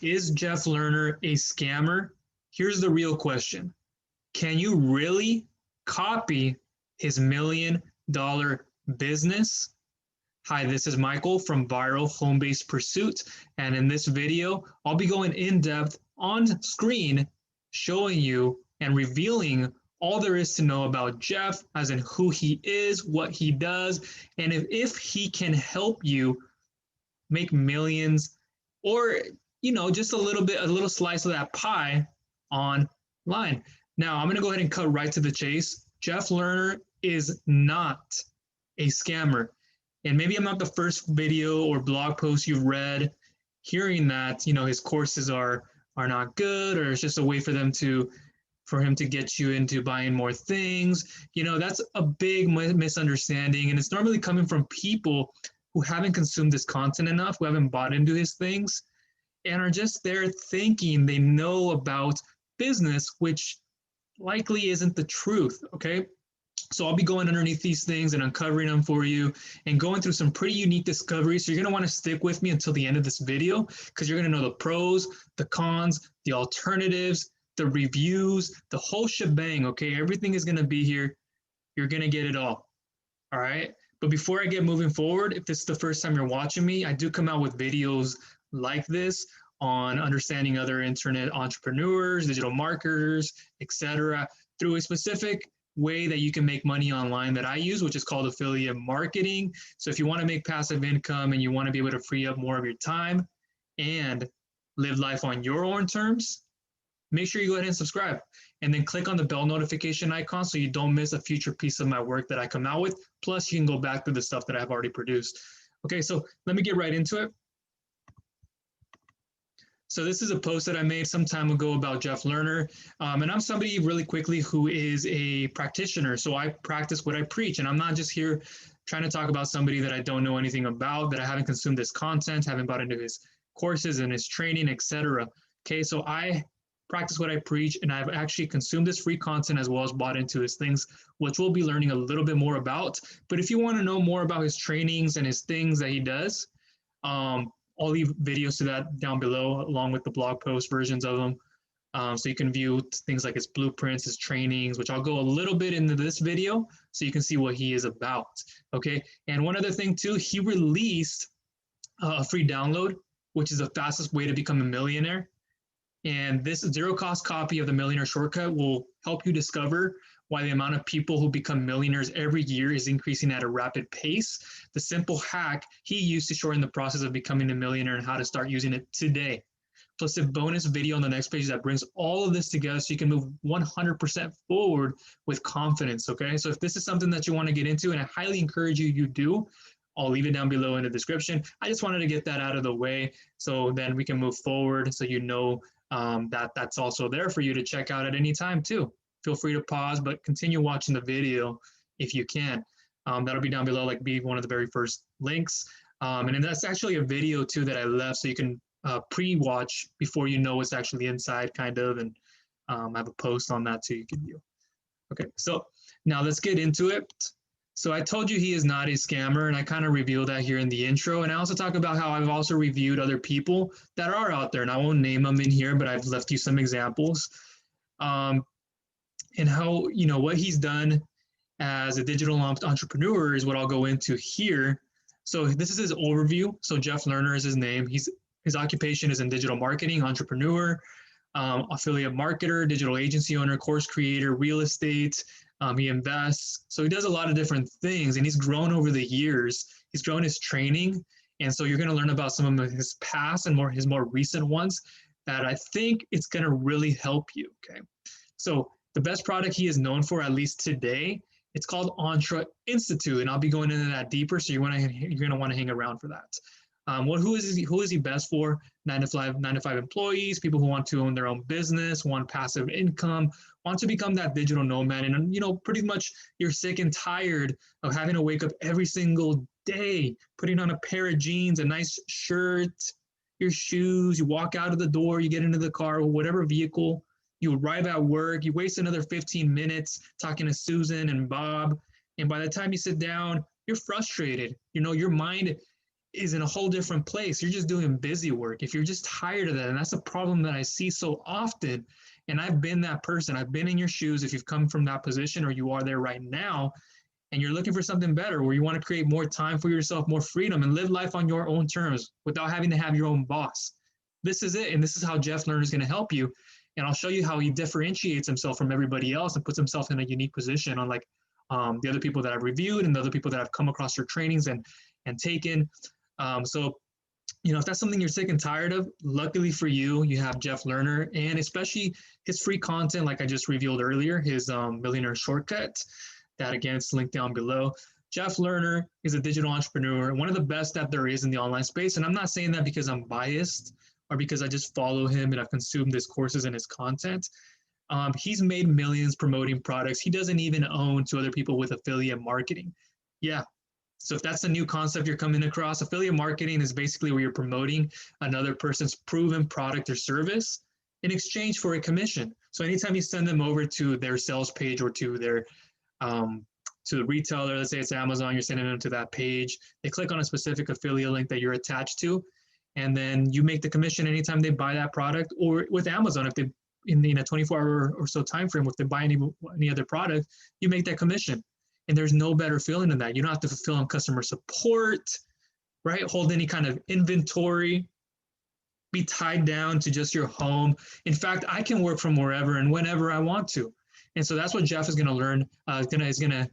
Is Jeff Lerner a scammer? Here's the real question. Can you really copy his $1 million business? Hi, this is Michael from Viral Home-Based Pursuit, and in this video, I'll be going in depth on screen, showing you and revealing all there is to know about Jeff, as in who he is, what he does, and if he can help you make millions or, just a little slice of that pie online. Now, I'm going to go ahead and cut right to the chase. Jeff Lerner is not a scammer. And maybe I'm not the first video or blog post you've read hearing that, his courses are not good, or it's just a way for him to get you into buying more things. That's a big misunderstanding. And it's normally coming from people who haven't consumed this content enough, who haven't bought into his things, and are just there thinking they know about business, which likely isn't the truth, okay? So I'll be going underneath these things and uncovering them for you and going through some pretty unique discoveries. So you're going to want to stick with me until the end of this video, because you're going to know the pros, the cons, the alternatives, the reviews, the whole shebang, okay? Everything is going to be here. You're going to get it all right? But before I get moving forward, if this is the first time you're watching me, I do come out with videos like this on understanding other internet entrepreneurs, digital marketers, etc., through a specific way that you can make money online that I use, which is called affiliate marketing. So if you want to make passive income and you want to be able to free up more of your time and live life on your own terms, make sure you go ahead and subscribe, and then click on the bell notification icon so you don't miss a future piece of my work that I come out with. Plus, you can go back to the stuff that I've already produced. Okay, so let me get right into it. So this is a post that I made some time ago about Jeff Lerner. And I'm somebody really quickly who is a practitioner. So I practice what I preach. And I'm not just here trying to talk about somebody that I don't know anything about, that I haven't consumed his content, haven't bought into his courses and his training, etc. Okay, so I practice what I preach, and I've actually consumed this free content as well as bought into his things, which we'll be learning a little bit more about. But if you want to know more about his trainings and his things that he does, I'll leave videos to that down below, along with the blog post versions of them. So you can view things like his blueprints, his trainings, which I'll go a little bit into this video so you can see what he is about. Okay. And one other thing too, he released a free download, which is the fastest way to become a millionaire. And this zero cost copy of the Millionaire Shortcut will help you discover why the amount of people who become millionaires every year is increasing at a rapid pace. The simple hack he used to shorten the process of becoming a millionaire and how to start using it today. Plus a bonus video on the next page that brings all of this together so you can move 100% forward with confidence, okay? So if this is something that you want to get into, and I highly encourage you do, I'll leave it down below in the description. I just wanted to get that out of the way so then we can move forward, so you know that's also there for you to check out at any time too. Feel free to pause, but continue watching the video if you can. That'll be down below, like be one of the very first links. And then that's actually a video too that I left, so you can pre-watch before you know what's actually inside, kind of, and I have a post on that too you can view. Okay, so now let's get into it. So I told you he is not a scammer, and I kind of revealed that here in the intro. And I also talk about how I've also reviewed other people that are out there, and I won't name them in here, but I've left you some examples. And how, what he's done as a digital entrepreneur is what I'll go into here. So this is his overview. So Jeff Lerner is his name. His occupation is in digital marketing, entrepreneur, affiliate marketer, digital agency owner, course creator, real estate. He invests. So he does a lot of different things, and he's grown over the years. He's grown his training. And so you're going to learn about some of his past and his more recent ones that I think it's going to really help you. Okay. So the best product he is known for, at least today, it's called Entre Institute. And I'll be going into that deeper. So you're going to want to hang around for that. Who is he best for? 9 to 5 employees, people who want to own their own business, want passive income, want to become that digital nomad. And, pretty much you're sick and tired of having to wake up every single day, putting on a pair of jeans, a nice shirt, your shoes, you walk out of the door, you get into the car, whatever vehicle, you arrive at work, you waste another 15 minutes talking to Susan and Bob. And by the time you sit down, you're frustrated. Your mind is in a whole different place. You're just doing busy work. If you're just tired of that, and that's a problem that I see so often, and I've been that person. I've been in your shoes if you've come from that position or you are there right now, and you're looking for something better where you want to create more time for yourself, more freedom, and live life on your own terms without having to have your own boss. This is it, and this is how Jeff Lerner is going to help you. And I'll show you how he differentiates himself from everybody else and puts himself in a unique position, unlike the other people that I've reviewed and the other people that have come across your trainings and taken. So, if that's something you're sick and tired of, luckily for you, you have Jeff Lerner, and especially his free content, like I just revealed earlier, his Millionaire Shortcut, that again, it's linked down below. Jeff Lerner is a digital entrepreneur, one of the best that there is in the online space. And I'm not saying that because I'm biased or because I just follow him and I've consumed his courses and his content. He's made millions promoting products he doesn't even own to other people with affiliate marketing. Yeah. So if that's a new concept you're coming across, affiliate marketing is basically where you're promoting another person's proven product or service in exchange for a commission. So anytime you send them over to their sales page or to their to the retailer, let's say it's Amazon, you're sending them to that page, they click on a specific affiliate link that you're attached to, and then you make the commission anytime they buy that product. Or with Amazon, if they in a 24-hour or so time frame, if they buy any other product, you make that commission. And there's no better feeling than that. You don't have to fulfill on customer support, right? Hold any kind of inventory, be tied down to just your home. In fact, I can work from wherever and whenever I want to. And so that's what Jeff is going to learn, is going to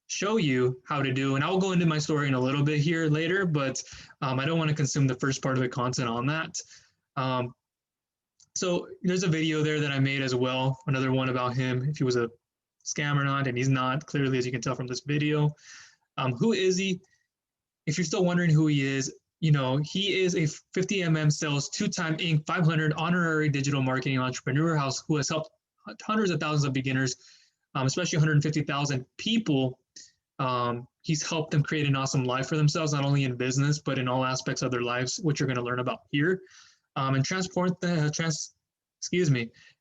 show you how to do. And I'll go into my story in a little bit here later, but I don't want to consume the first part of the content on that. So there's a video there that I made as well, another one about him, if he was a scam or not, and he's not, clearly, as you can tell from this video. Who is he? If you're still wondering who he is, he is a 50mm sales, 2-time Inc. 500 honorary digital marketing entrepreneur who has helped hundreds of thousands of beginners, especially 150,000 people. He's helped them create an awesome life for themselves, not only in business, but in all aspects of their lives, which you're going to learn about here. And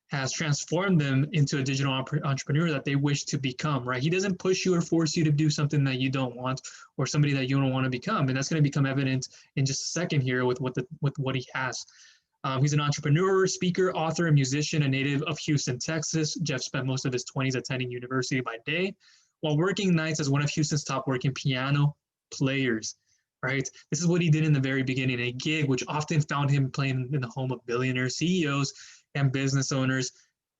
has transformed them into a digital entrepreneur that they wish to become, right? He doesn't push you or force you to do something that you don't want or somebody that you don't want to become. And that's going to become evident in just a second here with what he has. He's an entrepreneur, speaker, author, and musician, a native of Houston, Texas. Jeff spent most of his 20s attending university by day, while working nights as one of Houston's top working piano players, right? This is what he did in the very beginning, a gig which often found him playing in the home of billionaires, CEOs, and business owners.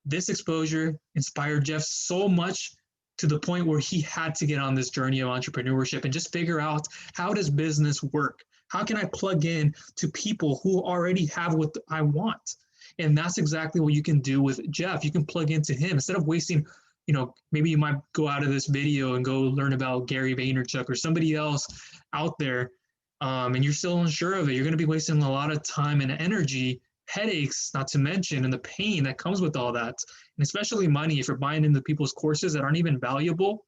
This exposure inspired Jeff so much to the point where he had to get on this journey of entrepreneurship and just figure out, how does business work? How can I plug in to people who already have what I want? And that's exactly what you can do with Jeff. You can plug into him instead of wasting, maybe you might go out of this video and go learn about Gary Vaynerchuk or somebody else out there, and you're still unsure of it. You're going to be wasting a lot of time and energy, headaches, not to mention, and the pain that comes with all that, and especially money if you're buying into people's courses that aren't even valuable,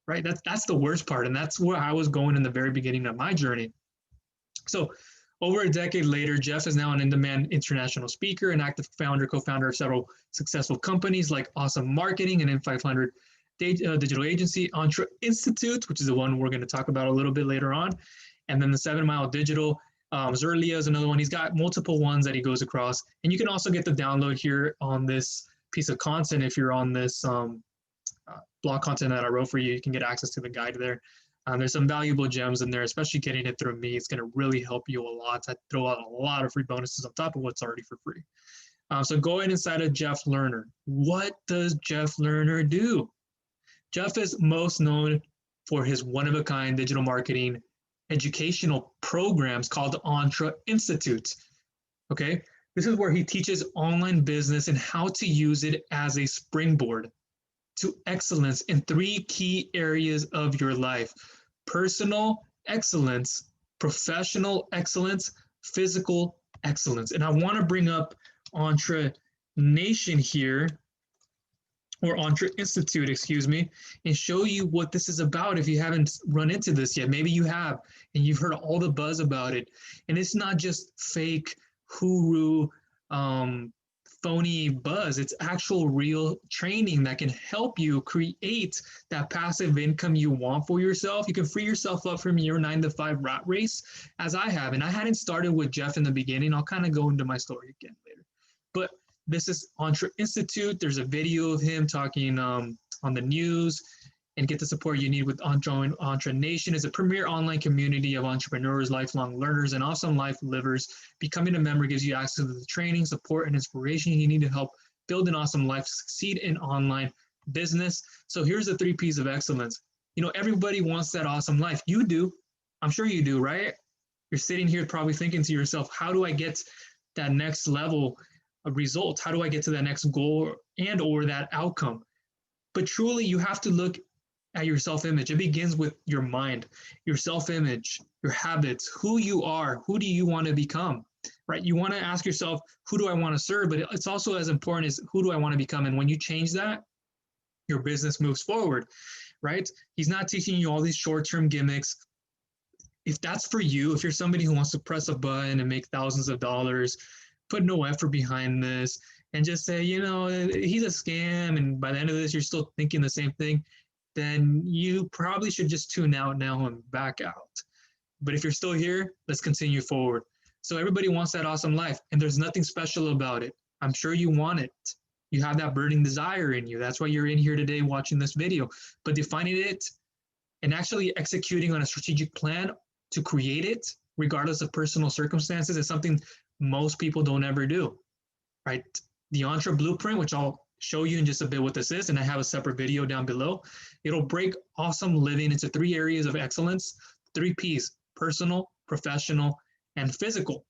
right? That's the worst part, and that's where I was going in the very beginning of my journey. So over a decade later, Jeff is now an in-demand international speaker, an active co-founder of several successful companies like Awesome Marketing and M500 digital agency, Entre Institute, which is the one we're going to talk about a little bit later on, and then the 7 Mile Digital. Zerlia is another one. He's got multiple ones that he goes across. And you can also get the download here on this piece of content. If you're on this blog content that I wrote for you, you can get access to the guide there. There's some valuable gems in there, especially getting it through me. It's going to really help you a lot. I throw out a lot of free bonuses on top of what's already for free. So going inside of Jeff Lerner, what does Jeff Lerner do? Jeff is most known for his one-of-a-kind digital marketing educational programs called Entre Institute. Okay, this is where he teaches online business and how to use it as a springboard to excellence in 3 key areas of your life: personal excellence, professional excellence, physical excellence. And I want to bring up Entre Nation here, or Entre Institute, excuse me, and show you what this is about if you haven't run into this yet. Maybe you have, and you've heard all the buzz about it. And it's not just fake hooroo, phony buzz. It's actual real training that can help you create that passive income you want for yourself. You can free yourself up from your 9 to 5 rat race, as I have. And I hadn't started with Jeff in the beginning. I'll kind of go into my story again later. But this is Entre Institute. There's a video of him talking on the news, and get the support you need with Entre Nation. Is a premier online community of entrepreneurs, lifelong learners, and awesome life livers. Becoming a member gives you access to the training, support, and inspiration you need to help build an awesome life, succeed in online business. So here's the 3 P's of excellence. You know, everybody wants that awesome life. You do. I'm sure you do, right? You're sitting here probably thinking to yourself, how do I get that next level of results? How do I get to that next goal and or that outcome? But truly, you have to look at your self-image. It begins with your mind, your self-image, your habits, who you are, who do you want to become, right? You want to ask yourself, who do I want to serve? But it's also as important as who do I want to become? And when you change that, your business moves forward, right? He's not teaching you all these short-term gimmicks. If that's for you, if you're somebody who wants to press a button and make thousands of dollars, put no effort behind this, and just say, you know, he's a scam, and by the end of this, you're still thinking the same thing, then you probably should just tune out now and back out. But if you're still here, let's continue forward. So everybody wants that awesome life, and there's nothing special about it. I'm sure you want it. You have that burning desire in you. That's why you're in here today watching this video. But defining it and actually executing on a strategic plan to create it, regardless of personal circumstances, is something most people don't ever do, right? The ENTRE Blueprint, which I'll show you in just a bit what this is, and I have a separate video down below. It'll break awesome living into 3 areas of excellence, 3 P's: personal, professional, and physical,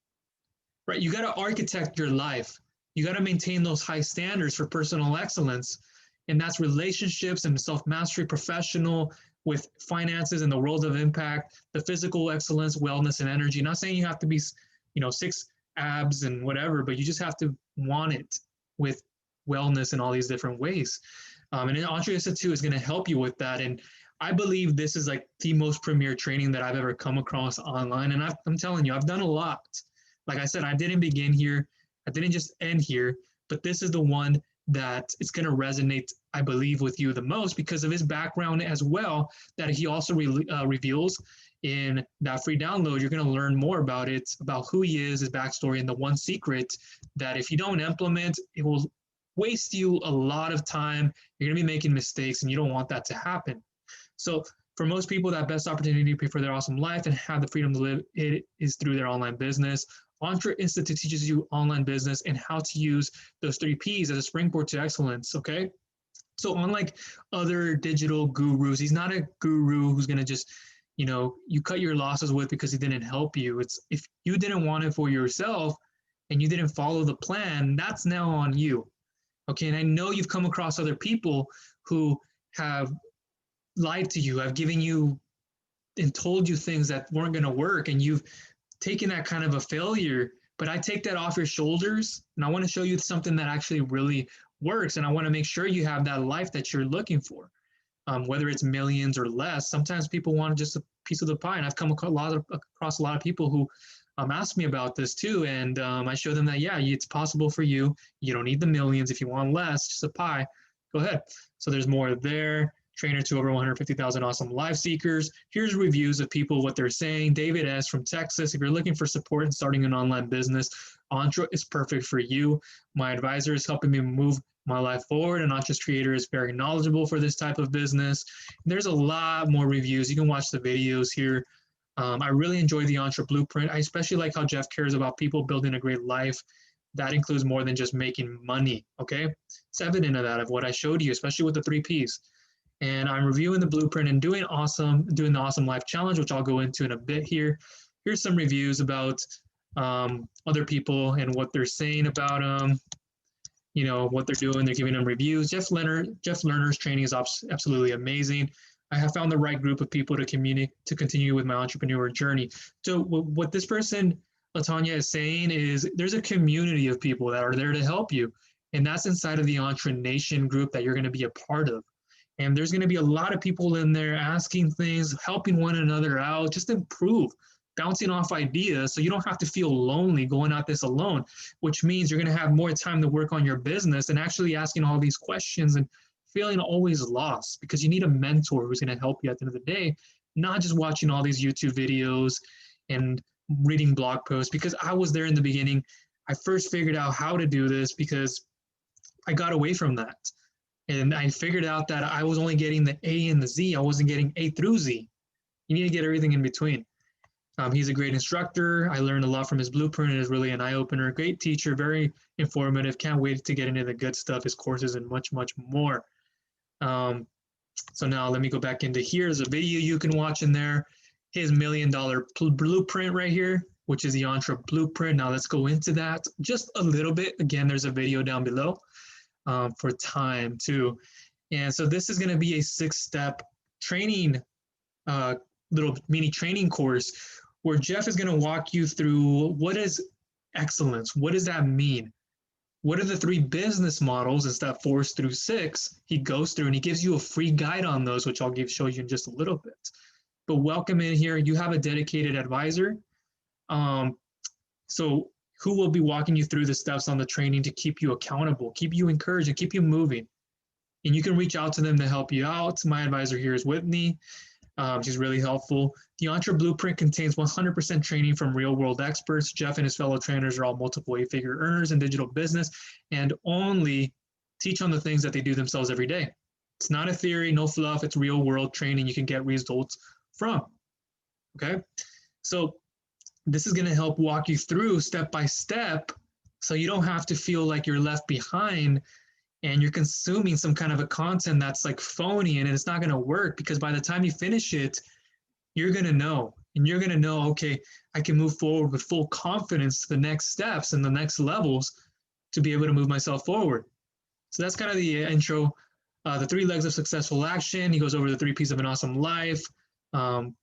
right? You got to architect your life. You got to maintain those high standards for personal excellence, and that's relationships and self-mastery, professional with finances and the world of impact, the physical excellence, wellness, and energy. Not saying you have to be, 6 abs and whatever, but you just have to want it with wellness in all these different ways. And Entre Institute is going to help you with that. And I believe this is like the most premier training that I've ever come across online. And I'm telling you, I've done a lot. Like I said, I didn't begin here. I didn't just end here, but this is the one that it's going to resonate, I believe, with you the most because of his background as well, that he also reveals in that free download. You're going to learn more about it, about who he is, his backstory, and the one secret that if you don't implement, it will waste you a lot of time. You're going to be making mistakes, and you don't want that to happen. So for most people, that best opportunity to pay for their awesome life and have the freedom to live it is through their online business. Entre Institute teaches you online business and how to use those 3 P's as a springboard to excellence, okay? So unlike other digital gurus, he's not a guru who's going to just, you cut your losses with because he didn't help you. It's if you didn't want it for yourself and you didn't follow the plan, that's now on you. Okay, and I know you've come across other people who have lied to you, have given you and told you things that weren't going to work, and you've taken that kind of a failure. But I take that off your shoulders, and I want to show you something that actually really works, and I want to make sure you have that life that you're looking for, whether it's millions or less. Sometimes people want just a piece of the pie, and I've come across a lot of people who asked me about this too, and I show them that, yeah, it's possible for you. You don't need the millions. If you want less, just a pie, go ahead. So there's more there. Trainer to over 150,000 awesome life seekers. Here's reviews of people, what they're saying. David S. from Texas. If you're looking for support in starting an online business, Entre is perfect for you. My advisor is helping me move my life forward, and Entre's creator is very knowledgeable for this type of business. There's a lot more reviews. You can watch the videos here. I really enjoy the Entre Blueprint. I especially like how Jeff cares about people building a great life. That includes more than just making money, okay? It's evident of that, of what I showed you, especially with the 3 Ps. And I'm reviewing the blueprint and doing the Awesome Life Challenge, which I'll go into in a bit here. Here's some reviews about other people and what they're saying about what they're doing. They're giving them reviews. Jeff Lerner's training is absolutely amazing. I have found the right group of people to continue with my entrepreneur journey. So what this person, LaTanya, is saying is there's a community of people that are there to help you. And that's inside of the Entre Nation group that you're going to be a part of. And there's going to be a lot of people in there asking things, helping one another out, just improve. bouncing off ideas so you don't have to feel lonely going at this alone, which means you're going to have more time to work on your business and actually asking all these questions and feeling always lost, because you need a mentor who's going to help you at the end of the day, not just watching all these YouTube videos and reading blog posts. Because I was there in the beginning. I first figured out how to do this because I got away from that. And I figured out that I was only getting the A and the Z. I wasn't getting A through Z. You need to get everything in between. He's a great instructor. I learned a lot from his blueprint. It is really an eye-opener. Great teacher, very informative. Can't wait to get into the good stuff, his courses, and much, much more. So now let me go back into here. There's a video you can watch in there. His $1 million blueprint right here, which is the ENTRE Blueprint. Now let's go into that just a little bit. Again, there's a video down below for time too. And so this is going to be a 6-step training, little mini training course where Jeff is going to walk you through what is excellence. What does that mean? What are the 3 business models in step 4 through 6? He goes through and he gives you a free guide on those, which I'll show you in just a little bit. But welcome in here. You have a dedicated advisor. So who will be walking you through the steps on the training to keep you accountable, keep you encouraged, and keep you moving. And you can reach out to them to help you out. My advisor here is Whitney. She's really helpful. The ENTRE Blueprint contains 100% training from real-world experts. Jeff and his fellow trainers are all multiple 8-figure earners in digital business and only teach on the things that they do themselves every day. It's not a theory, no fluff. It's real-world training you can get results from. Okay? So this is going to help walk you through step by step so you don't have to feel like you're left behind and you're consuming some kind of a content that's like phony and it's not going to work, because by the time you finish it, you're going to know, and you're going to know, okay, I can move forward with full confidence to the next steps and the next levels to be able to move myself forward. So that's kind of the intro, the 3 legs of successful action. He goes over the 3 P's of an awesome life. Let's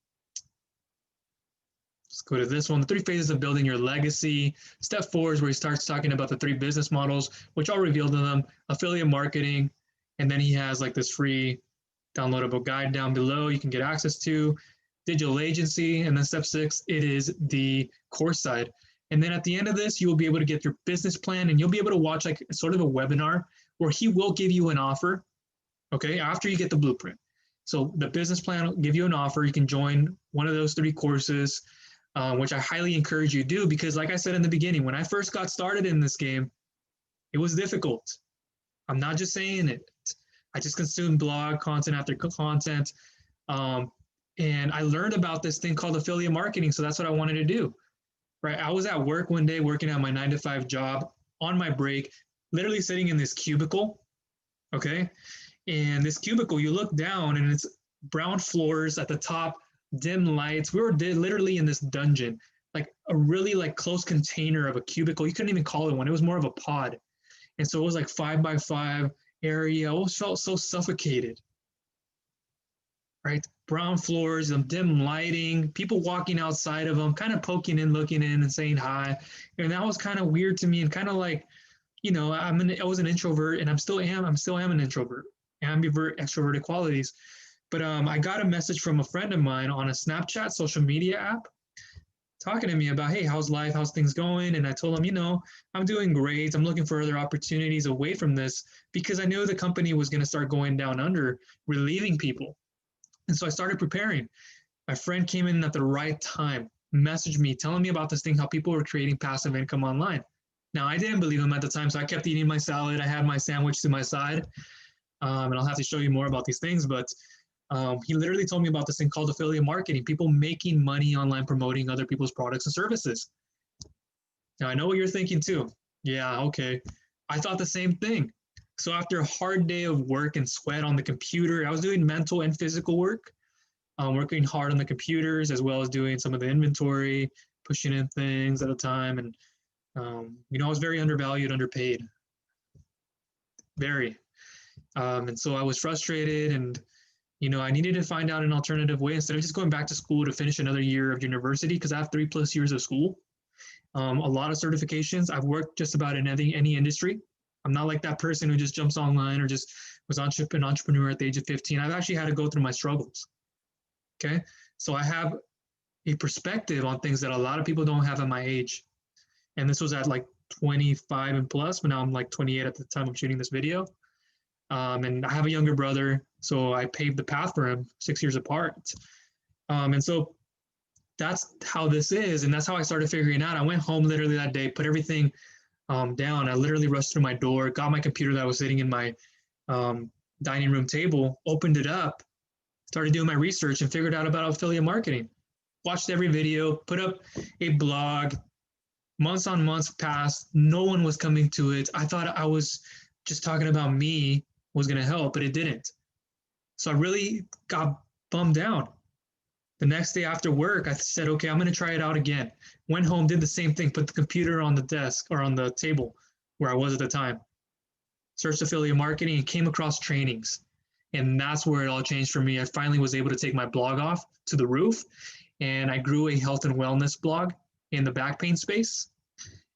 go to this one, the 3 phases of building your legacy. Step 4 is where he starts talking about the 3 business models, which I'll reveal to them: affiliate marketing. And then he has like this free downloadable guide down below you can get access to, digital agency. And then step 6, it is the course side. And then at the end of this, you will be able to get your business plan, and you'll be able to watch like sort of a webinar where he will give you an offer, okay, after you get the blueprint. So the business plan will give you an offer. You can join one of those 3 courses. Which I highly encourage you to do, because like I said in the beginning, when I first got started in this game, it was difficult. I'm not just saying it. I just consumed blog content after content. And I learned about this thing called affiliate marketing. So that's what I wanted to do, right? I was at work one day working at my 9-to-5 job on my break, literally sitting in this cubicle, okay? And this cubicle, you look down and it's brown floors at the top, dim lights. We were literally in this dungeon, like a really like close container of a cubicle. You couldn't even call it one. It was more of a pod. And so it was like 5x5 area. I always felt so suffocated, right? Brown floors, dim lighting, people walking outside of them, kind of poking in, looking in and saying hi. And that was kind of weird to me, and kind of like, you know, I was an introvert, and I still am an introvert, ambivert, extroverted qualities. But I got a message from a friend of mine on a Snapchat social media app talking to me about, hey, how's life? How's things going? And I told him, you know, I'm doing great. I'm looking for other opportunities away from this, because I knew the company was going to start going down under, relieving people. And so I started preparing. My friend came in at the right time, messaged me, telling me about this thing, how people were creating passive income online. Now, I didn't believe him at the time, so I kept eating my salad. I had my sandwich to my side, and I'll have to show you more about these things, but he literally told me about this thing called affiliate marketing, people making money online promoting other people's products and services. Now, I know what you're thinking too. Yeah, okay. I thought the same thing. So after a hard day of work and sweat on the computer, I was doing mental and physical work, working hard on the computers, as well as doing some of the inventory, pushing in things at a time. And, you know, I was very undervalued, underpaid, very. And so I was frustrated, and you know, I needed to find out an alternative way instead of just going back to school to finish another year of university, because I have 3+ years of school, a lot of certifications. I've worked just about in any industry. I'm not like that person who just jumps online or just was an entrepreneur at the age of 15. I've actually had to go through my struggles. Okay, so I have a perspective on things that a lot of people don't have at my age. And this was at like 25 and plus, but now I'm like 28 at the time of shooting this video. And I have a younger brother, so I paved the path for him 6 years apart. And so that's how this is, and that's how I started figuring out. I went home literally that day, put everything down. I literally rushed through my door, got my computer that was sitting in my dining room table, opened it up, started doing my research, and figured out about affiliate marketing. Watched every video, put up a blog. Months on months passed. No one was coming to it. I thought I was just talking about me was going to help, but it didn't. So I really got bummed out. The next day after work, I said, okay, I'm going to try it out again. Went home, did the same thing, put the computer on the desk or on the table where I was at the time. Searched affiliate marketing and came across trainings. And that's where it all changed for me. I finally was able to take my blog off to the roof, and I grew a health and wellness blog in the back pain space.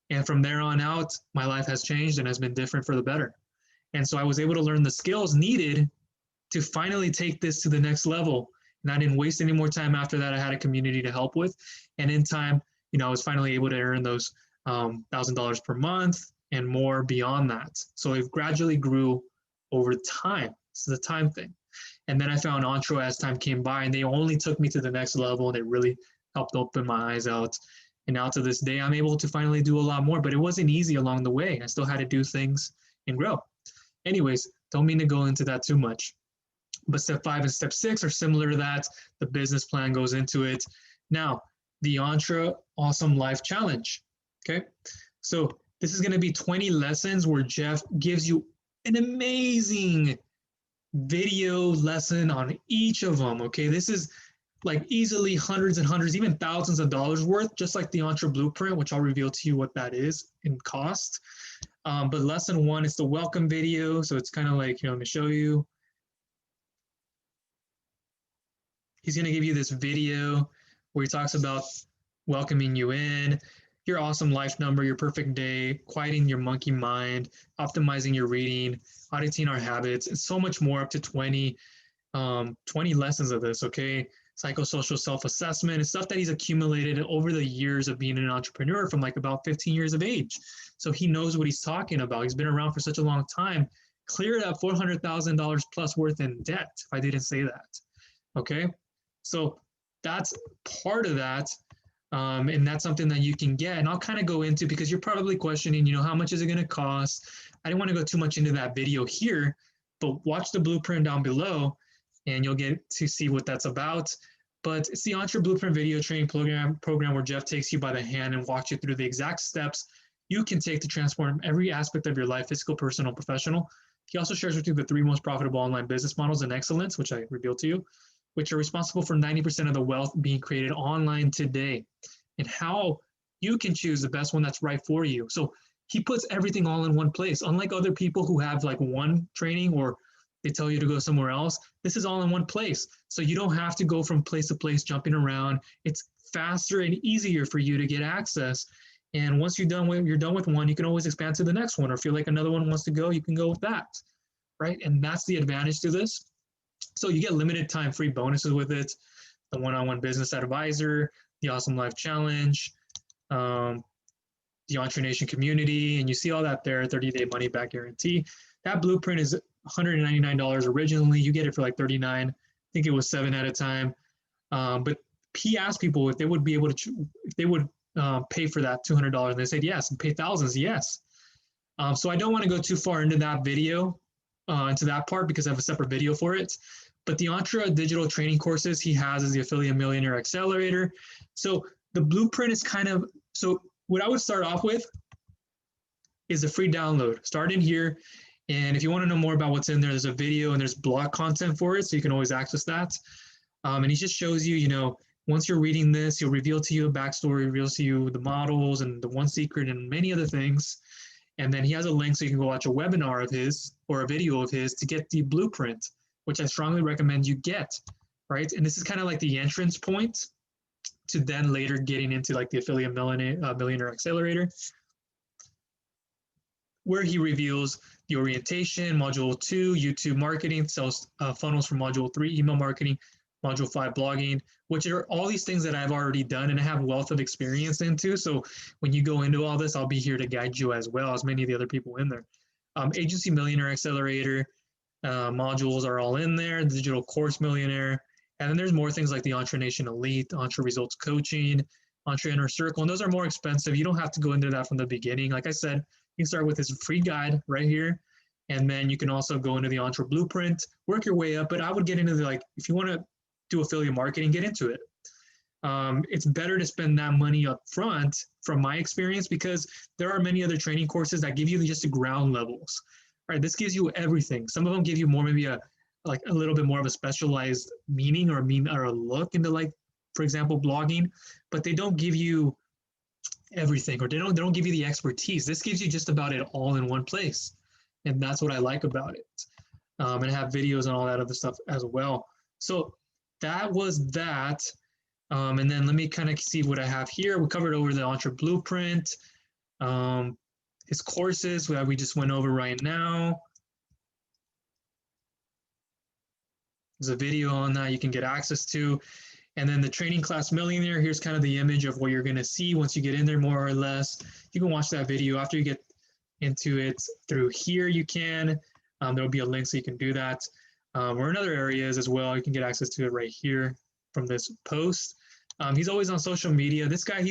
And from there on out, my life has changed and has been different for the better. And so I was able to learn the skills needed to finally take this to the next level. And I didn't waste any more time after that. I had a community to help with. And in time, I was finally able to earn those $1,000 per month and more beyond that. So it gradually grew over time. This is a time thing. And then I found Entre as time came by, and they only took me to the next level. And they really helped open my eyes out. And now to this day, I'm able to finally do a lot more, but it wasn't easy along the way. I still had to do things and grow. Anyways, don't mean to go into that too much. But step 5 and step 6 are similar to that. The business plan goes into it. Now, the ENTRE Awesome Life Challenge. Okay, so this is going to be 20 lessons where Jeff gives you an amazing video lesson on each of them. Okay, this is like easily hundreds and hundreds, even thousands of dollars worth, just like the ENTRE Blueprint, which I'll reveal to you what that is in cost. But lesson 1 is the welcome video. So it's kind of like, let me show you. He's going to give you this video where he talks about welcoming you in, your awesome life number, your perfect day, quieting your monkey mind, optimizing your reading, auditing our habits, and so much more, up to 20 lessons of this, okay? Psychosocial self-assessment and stuff that he's accumulated over the years of being an entrepreneur from like about 15 years of age. So he knows what he's talking about. He's been around for such a long time, cleared up $400,000 plus worth in debt, if I didn't say that, okay? So that's part of that. And that's something that you can get. And I'll kind of go into, because you're probably questioning, how much is it going to cost? I didn't want to go too much into that video here, but watch the blueprint down below and you'll get to see what that's about. But it's the ENTRE Blueprint video training program where Jeff takes you by the hand and walks you through the exact steps you can take to transform every aspect of your life, physical, personal, professional. He also shares with you the 3 most profitable online business models in excellence, which I revealed to you, which are responsible for 90% of the wealth being created online today, and how you can choose the best one that's right for you. So he puts everything all in one place. Unlike other people who have like one training or they tell you to go somewhere else, this is all in one place. So you don't have to go from place to place jumping around. It's faster and easier for you to get access. And once you're done with one, you can always expand to the next one, or feel like another one wants to go, you can go with that, right? And that's the advantage to this. So you get limited time free bonuses with it, the one-on-one business advisor, the Awesome Life Challenge, the Entre Nation community, and you see all that there, 30-day money back guarantee. That blueprint is $199 originally. You get it for like $39. I think it was $7 at a time. But he asked people if they would be able to, if they would pay for that $200, and they said yes, and pay thousands, yes. So I don't want to go too far into that video, into that part, because I have a separate video for it. But the ENTRE digital training courses he has is the Affiliate Millionaire Accelerator. So the blueprint is kind of, so what I would start off with is a free download. Start in here. And if you want to know more about what's in there, there's a video and there's blog content for it. So you can always access that. And he just shows you, once you're reading this, he'll reveal to you a backstory, reveals to you the models and the one secret and many other things. And then he has a link so you can go watch a webinar of his or a video of his to get the blueprint, which I strongly recommend you get, right? And this is kind of like the entrance point to then later getting into like the Affiliate Millionaire Accelerator, where he reveals the orientation, module 2, YouTube marketing, sales funnels for module 3, email marketing, Module 5 blogging, which are all these things that I've already done and I have wealth of experience into. So when you go into all this, I'll be here to guide you as well as many of the other people in there. Agency Millionaire Accelerator modules are all in there, Digital Course Millionaire. And then there's more things like the Entre Nation Elite, Entre Results Coaching, Entre Inner Circle, and those are more expensive. You don't have to go into that from the beginning. Like I said, you can start with this free guide right here. And then you can also go into the ENTRE Blueprint, work your way up. But I would get into the, like, if you want to do affiliate marketing, get into it. It's better to spend that money up front from my experience, because there are many other training courses that give you just the ground levels. Right? This gives you everything. Some of them give you more, maybe a little bit more of a specialized meaning or a look into, like, for example, blogging, but they don't give you everything, or they don't give you the expertise. This gives you just about it all in one place. And that's what I like about it. And have videos and all that other stuff as well. So that was that. And then let me kind of see what I have here. We covered over the Entre Blueprint, his courses that we just went over right now. There's a video on that you can get access to. And then the Training Class Millionaire, here's kind of the image of what you're going to see once you get in there, more or less. You can watch that video after you get into it through here. You can. There'll be a link so you can do that. Or in other areas as well, you can get access to it right here from this post. He's always on social media. This guy,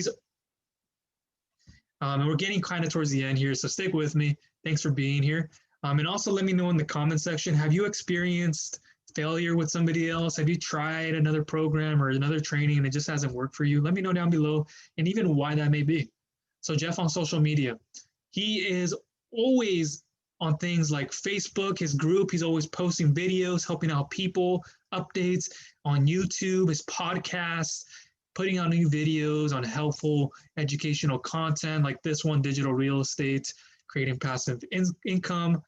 and we're getting kind of towards the end here, so stick with me. Thanks for being here. And also let me know in the comment section, have you experienced failure with somebody else? Have you tried another program or another training and it just hasn't worked for you? Let me know down below, and even why that may be. So Jeff on social media, he is always on things like Facebook, his group. He's always posting videos, helping out people, updates on YouTube, his podcasts, putting out new videos on helpful educational content like this one, Digital Real Estate, Creating Passive Income.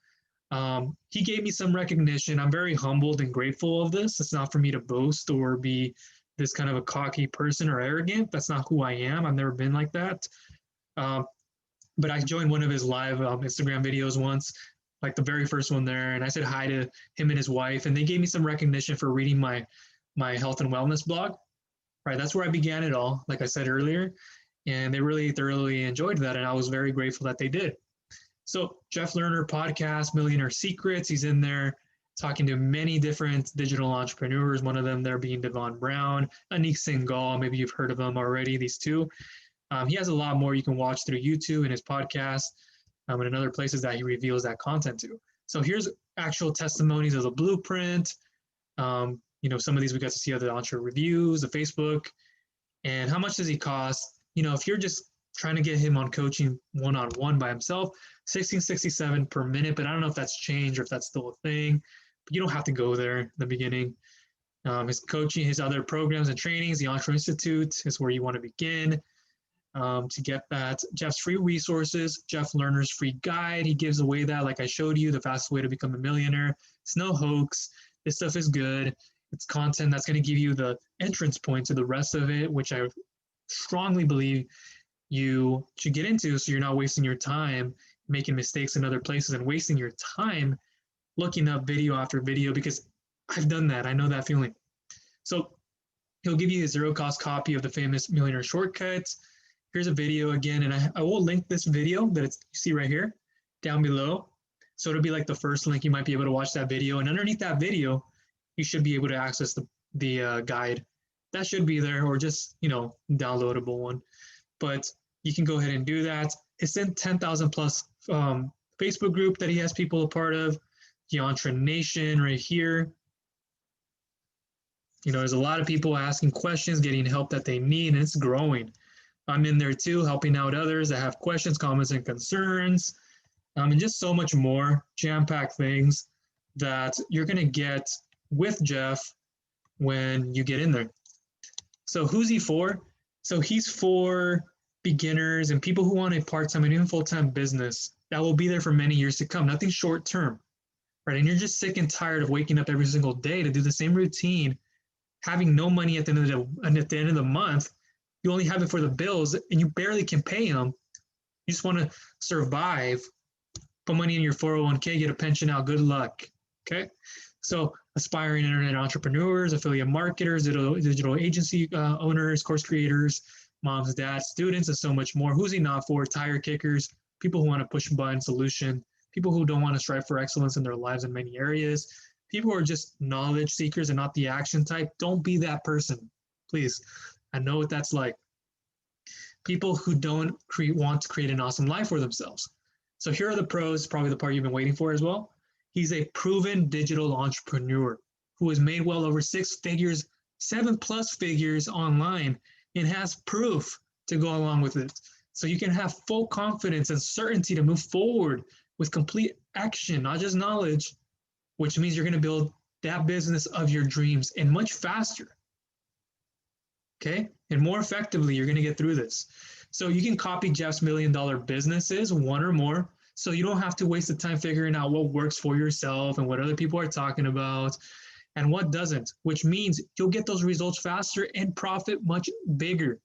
He gave me some recognition. I'm very humbled and grateful of this. It's not for me to boast or be this kind of a cocky person or arrogant. That's not who I am. I've never been like that. But I joined one of his live Instagram videos once, like the very first one there, and I said hi to him and his wife, and they gave me some recognition for reading my health and wellness blog. Right, that's where I began it all, like I said earlier, and they really thoroughly enjoyed that, and I was very grateful that they did. So Jeff Lerner podcast, Millionaire Secrets, he's in there talking to many different digital entrepreneurs, one of them there being Devon Brown, Anik Singhal, maybe you've heard of them already, these two. He has a lot more you can watch through YouTube and his podcast and in other places that he reveals that content to. So here's actual testimonies of the blueprint. Some of these we got to see other Entre reviews, the Facebook, and how much does he cost? If you're just trying to get him on coaching one-on-one by himself, $16.67 per minute, but I don't know if that's changed or if that's still a thing, but you don't have to go there in the beginning. His coaching, his other programs and trainings, the Entre Institute is where you want to begin to get that. Jeff's free resources, Jeff Lerner's free guide, he gives away that, like I showed you, the fastest way to become a millionaire. It's no hoax. This stuff is good. It's content that's going to give you the entrance point to the rest of it, which I strongly believe you should get into, so you're not wasting your time making mistakes in other places and wasting your time looking up video after video, because I've done that. I know that feeling. So he'll give you a zero-cost copy of the famous Millionaire Shortcuts. Here's a video again, and I will link this video that you see right here down below. So it'll be like the first link. You might be able to watch that video, and underneath that video, you should be able to access the guide. That should be there, or just, downloadable one. But you can go ahead and do that. It's in 10,000 plus Facebook group that he has people a part of. The Entre Nation right here. There's a lot of people asking questions, getting help that they need, and it's growing. I'm in there too, helping out others that have questions, comments, and concerns, and just so much more jam-packed things that you're going to get with Jeff when you get in there. So who's he for? So he's for beginners and people who want a part-time and even full-time business that will be there for many years to come, nothing short-term, right? And you're just sick and tired of waking up every single day to do the same routine, having no money at the end of the month. You only have it for the bills and you barely can pay them. You just want to survive, put money in your 401k, get a pension out, good luck, okay? So aspiring internet entrepreneurs, affiliate marketers, digital agency owners, course creators, moms, dads, students, and so much more. Who's he not for? Tire kickers, people who want to push button solution, people who don't want to strive for excellence in their lives in many areas, people who are just knowledge seekers and not the action type. Don't be that person, please. I know what that's like. People who don't want to create an awesome life for themselves. So here are the pros, probably the part you've been waiting for as well. He's a proven digital entrepreneur who has made well over 6 figures, 7+ figures online, and has proof to go along with it. So you can have full confidence and certainty to move forward with complete action, not just knowledge, which means you're going to build that business of your dreams and much faster. Okay? And more effectively, you're going to get through this. So you can copy Jeff's $1 million businesses, one or more, so you don't have to waste the time figuring out what works for yourself and what other people are talking about and what doesn't, which means you'll get those results faster and profit much bigger.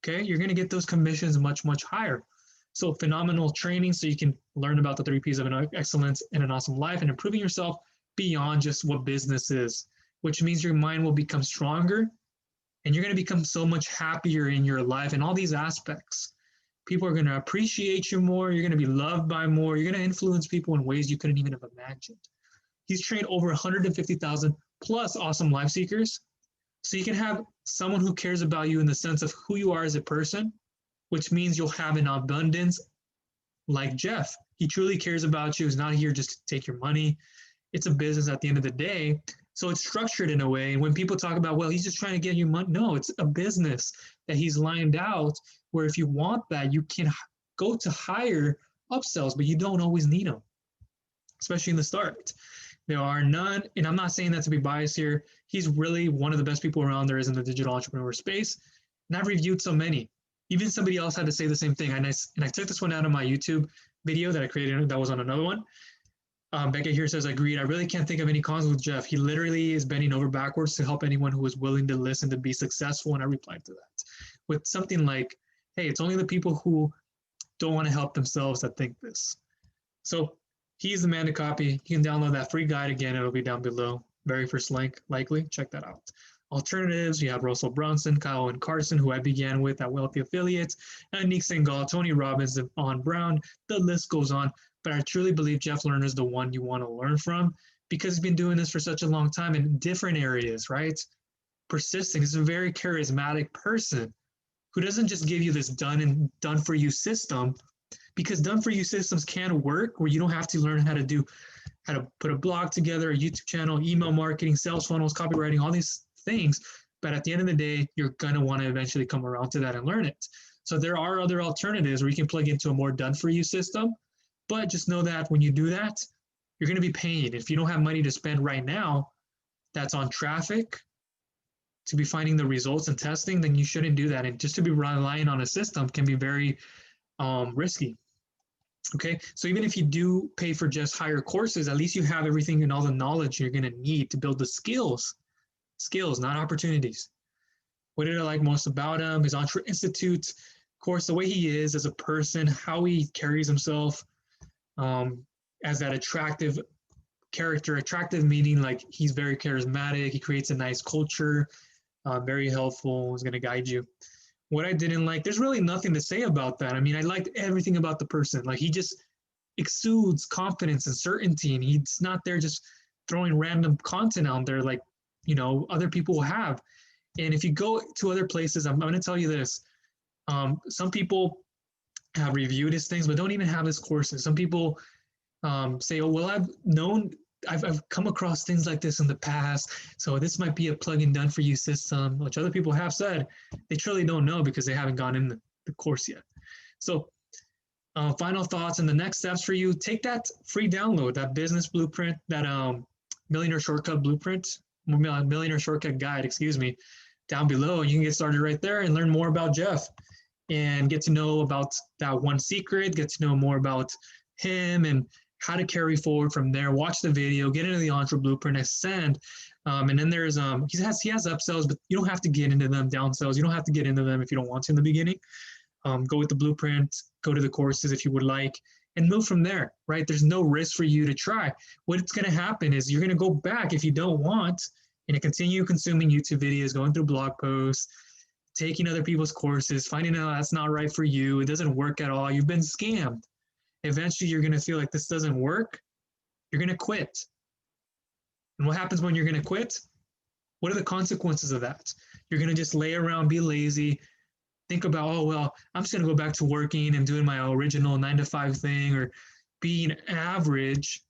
Okay? You're going to get those commissions much, much higher. So phenomenal training so you can learn about the 3 P's of excellence in an awesome life and improving yourself beyond just what business is, which means your mind will become stronger and you're going to become so much happier in your life in all these aspects. People are going to appreciate you more. You're going to be loved by more. You're going to influence people in ways you couldn't even have imagined. He's trained over 150,000 plus awesome life seekers. So you can have someone who cares about you in the sense of who you are as a person, which means you'll have an abundance like Jeff. He truly cares about you. He's not here just to take your money. It's a business at the end of the day. So it's structured in a way. And when people talk about, well, he's just trying to get you money. No, it's a business that he's lined out where if you want that, you can go to higher upsells, but you don't always need them, especially in the start. There are none, and I'm not saying that to be biased here. He's really one of the best people around there is in the digital entrepreneur space. And I've reviewed so many. Even somebody else had to say the same thing. And I took this one out of my YouTube video that I created that was on another one. Becca here says, agreed. I really can't think of any cons with Jeff. He literally is bending over backwards to help anyone who is willing to listen to be successful. And I replied to that with something like, hey, it's only the people who don't want to help themselves that think this. So he's the man to copy. You can download that free guide again. It'll be down below. Very first link, likely. Check that out. Alternatives, you have Russell Brunson, Kyle and Carson, who I began with at Wealthy Affiliates, and Nick Singal, Tony Robbins, On Brown. The list goes on. But I truly believe Jeff Lerner is the one you want to learn from because he's been doing this for such a long time in different areas, right? Persisting. He's a very charismatic person who doesn't just give you this done for you system, because done for you systems can work where you don't have to learn how to put a blog together, a YouTube channel, email marketing, sales funnels, copywriting, all these things. But at the end of the day, you're going to want to eventually come around to that and learn it. So there are other alternatives where you can plug into a more done for you system. But just know that when you do that, you're going to be paying. If you don't have money to spend right now, that's on traffic to be finding the results and testing, then you shouldn't do that. And just to be relying on a system can be very risky. Okay, so even if you do pay for just higher courses, at least you have everything and all the knowledge you're going to need to build the skills, not opportunities. What did I like most about him? His Entre Institute course, the way he is as a person, how he carries himself, as that attractive character, attractive meaning like he's very charismatic, he creates a nice culture, very helpful, is going to guide you. What I didn't like, there's really nothing to say about that. I mean, I liked everything about the person. Like he just exudes confidence and certainty, and he's not there just throwing random content out there like, other people will have. And if you go to other places, I'm going to tell you this, some people have reviewed his things, but don't even have his courses. Some people say, oh, well, I've come across things like this in the past, so this might be a plug and done for you system, which other people have said. They truly don't know because they haven't gone in the course yet. So final thoughts and the next steps for you, take that free download, that business blueprint, that millionaire shortcut blueprint, millionaire shortcut guide, down below. You can get started right there and learn more about Jeff and get to know about that one secret, get to know more about him and how to carry forward from there. Watch the video, get into the Entre Blueprint, ascend. And then there's, he has upsells, but you don't have to get into them, downsells. You don't have to get into them if you don't want to in the beginning. Go with the blueprint, go to the courses if you would like, and move from there, right? There's no risk for you to try. What's going to happen is you're going to go back if you don't want and continue consuming YouTube videos, going through blog posts, taking other people's courses, finding out that's not right for you. It doesn't work at all. You've been scammed. Eventually, you're going to feel like this doesn't work. You're going to quit. And what happens when you're going to quit? What are the consequences of that? You're going to just lay around, be lazy, think about, oh, well, I'm just going to go back to working and doing my original 9-to-5 thing, or being average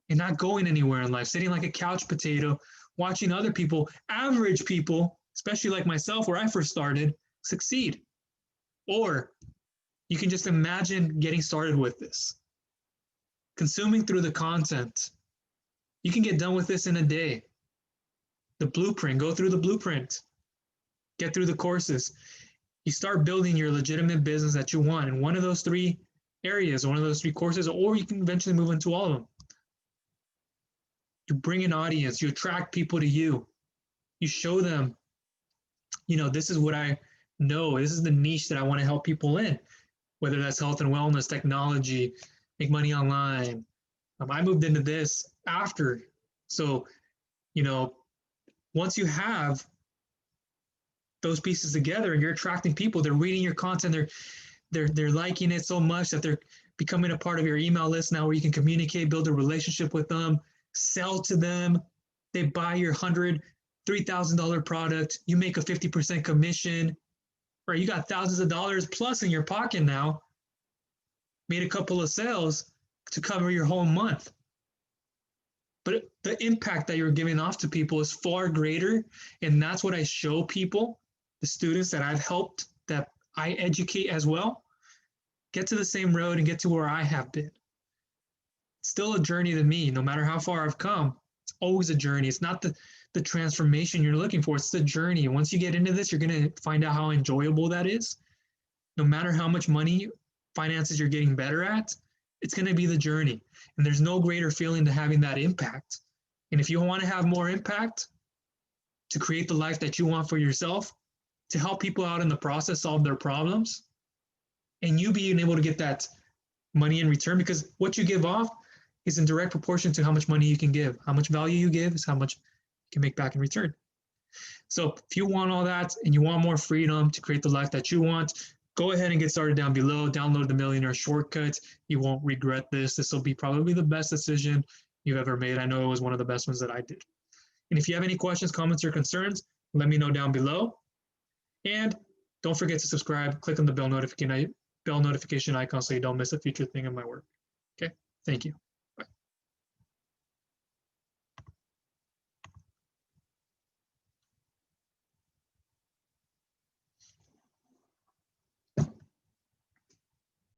and not going anywhere in life, sitting like a couch potato, watching other people, average people, especially like myself, where I first started, succeed. Or you can just imagine getting started with this, consuming through the content. You can get done with this in a day. The blueprint, go through the blueprint, get through the courses. You start building your legitimate business that you want in one of those 3 areas, one of those 3 courses, or you can eventually move into all of them. You bring an audience, you attract people to you. You show them, this is what I know. This is the niche that I want to help people in, whether that's health and wellness, technology, make money online. I moved into this after. So, once you have those pieces together and you're attracting people, they're reading your content, they're liking it so much that they're becoming a part of your email list now, where you can communicate, build a relationship with them, sell to them. They buy your $100,000, $3,000 product. You make a 50% commission, right? You got thousands of dollars plus in your pocket now, made a couple of sales to cover your whole month. But the impact that you're giving off to people is far greater. And that's what I show people, the students that I've helped, that I educate as well, get to the same road and get to where I have been. It's still a journey to me. No matter how far I've come, it's always a journey. It's not the transformation you're looking for. It's the journey. Once you get into this, you're going to find out how enjoyable that is. No matter how much money, finances you're getting better at, it's going to be the journey. And there's no greater feeling to having that impact. And if you want to have more impact, to create the life that you want for yourself, to help people out in the process solve their problems, and you being able to get that money in return, because what you give off is in direct proportion to how much money you can give. How much value you give is how much you can make back in return. So if you want all that and you want more freedom to create the life that you want, go ahead and get started down below. Download the Millionaire Shortcut. You won't regret this. This will be probably the best decision you've ever made. I know it was one of the best ones that I did. And if you have any questions, comments, or concerns, let me know down below. And don't forget to subscribe. Click on the bell notification icon so you don't miss a future thing in my work. Okay, thank you.